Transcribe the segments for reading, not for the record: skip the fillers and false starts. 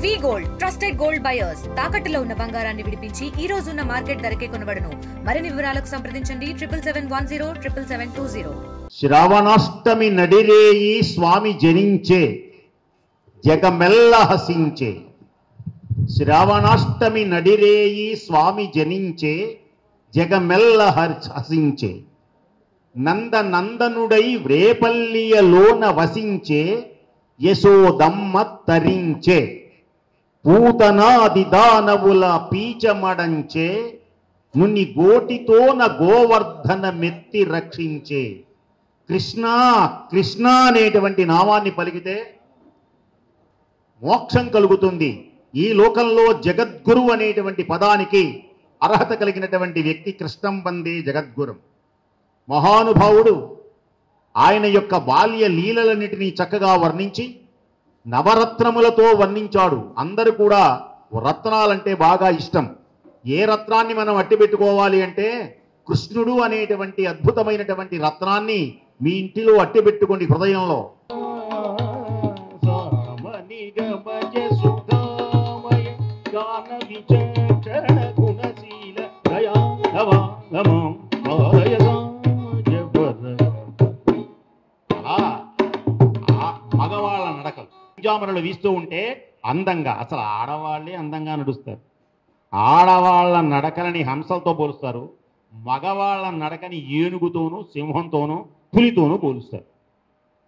వి gold trusted gold buyers తాకట్టులో ఉన్న బంగారాన్ని విడిపించి ఈ రోజు ఉన్న మార్కెట్ ధరకే కొనబడును. మరిన్ని వివరాలకు సంప్రదించండి 7771077720. శ్రావణాష్టమి నడిరేయి స్వామి జనించే జగమెల్ల హసించే. శ్రావణాష్టమి నడిరేయి స్వామి జనించే జగమెల్ల హసించే. నందనందనుడై వ్రేపల్లియలోన వసించే యశోదమ్మ తరించే. పూతనాది దానవుల పీచమడంచే ముని గోటితోన గోవర్ధన మెత్తి రక్షించే. కృష్ణ కృష్ణ అనేటువంటి నామాన్ని పలికితే మోక్షం కలుగుతుంది. ఈ లోకంలో జగద్గురు అనేటువంటి పదానికి అర్హత కలిగినటువంటి వ్యక్తి కృష్ణం వందే జగద్గురం. మహానుభావుడు ఆయన యొక్క బాల్య లీలలన్నిటినీ చక్కగా వర్ణించి నవరత్నములతో వర్ణించాడు. అందరూ కూడా రత్నాలంటే బాగా ఇష్టం. ఏ రత్నాన్ని మనం అట్టిపెట్టుకోవాలి అంటే కృష్ణుడు అనేటువంటి అద్భుతమైనటువంటి రత్నాన్ని మీ ఇంటిలో అట్టిపెట్టుకోండి హృదయంలో. మగవాళ్ళ నడకలు జామరలు వీస్తూ ఉంటే అందంగా, అసలు ఆడవాళ్ళే అందంగా నడుస్తారు. ఆడవాళ్ళ నడకలని హంసలతో పోలుస్తారు, మగవాళ్ళ నడకని ఏనుగుతోనూ సింహంతోనూ పులితోనూ పోలుస్తారు.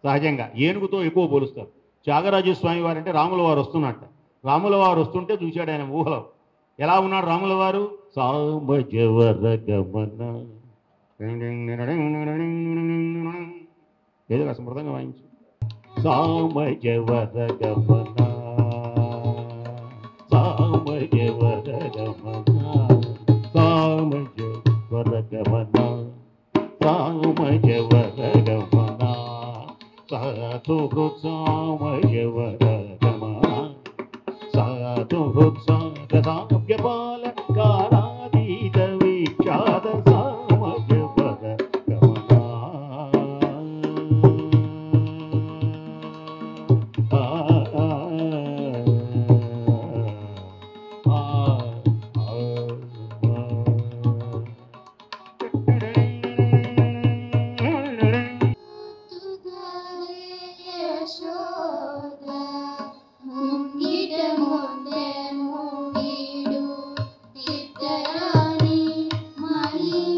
సహజంగా ఏనుగుతో ఎక్కువ పోలుస్తారు. త్యాగరాజు స్వామి వారు అంటే రాముల వారు వస్తున్నట్ట. రాముల వారు వస్తుంటే చూశాడు ఆయన ఊహలో. ఎలా ఉన్నాడు రాముల వారు? ఏదో స్మృతంగా వాయించు. సామజవర గమన సామజవర గమన సామజవర గమన సామజవర గమన సాధు హృత్సామజవర గమన సాధు హృత్సాగదాభ్యపాల కారాదీత విఖ్యాత సామజవర గమన. Mari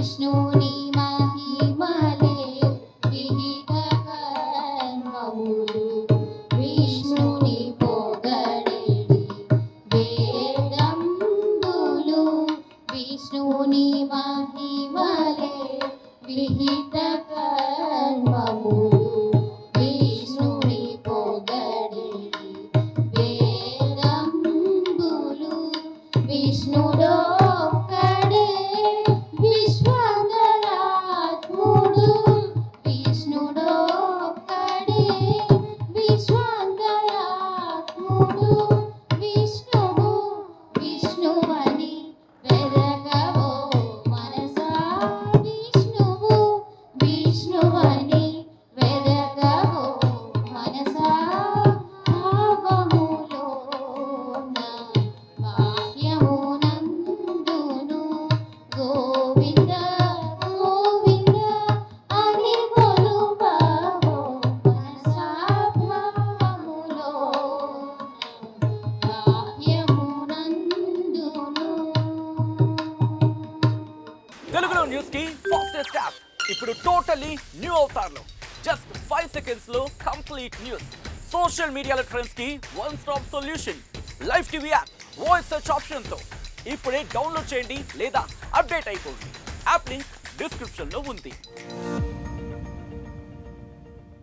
విష్ణుని మహిమలే విహిత కర్మములు విష్ణుని పొగడేడి వేదంబులు విష్ణుని మహిమలే విహిత కర్మములు విష్ణుని పొగడేడి వేదంబులు విష్ణుడొక్కడే విశ్వంతరాత్ముడు విష్ణుడొక్కడే విశ్వంతరాత్ముడు విష్ణువు విష్ణువని వెదకవో మనసా విష్ణువు విష్ణువని వెదకవో మనసా భావములోన బాహ్యమునందును గోవింద గోవింద అని కొలుపవో మనసా భావములోన బాహ్యమునందును. తెలుగులో న్యూస్ కి ఫాస్టెస్ట్ యాప్ ఇప్పుడు టోటలీ న్యూ అవతార్లో జస్ట్ 5 సెకండ్స్ లో కంప్లీట్ న్యూస్. సోషల్ మీడియాలో ట్రెండ్స్ కి one stop solution. Live TV app voice search option తో ఇప్పుడే డౌన్లోడ్ చేయండి లేదా అప్డేట్ అయిపోండి. యాప్ లింక్ డిస్క్రిప్షన్ లో ఉంది.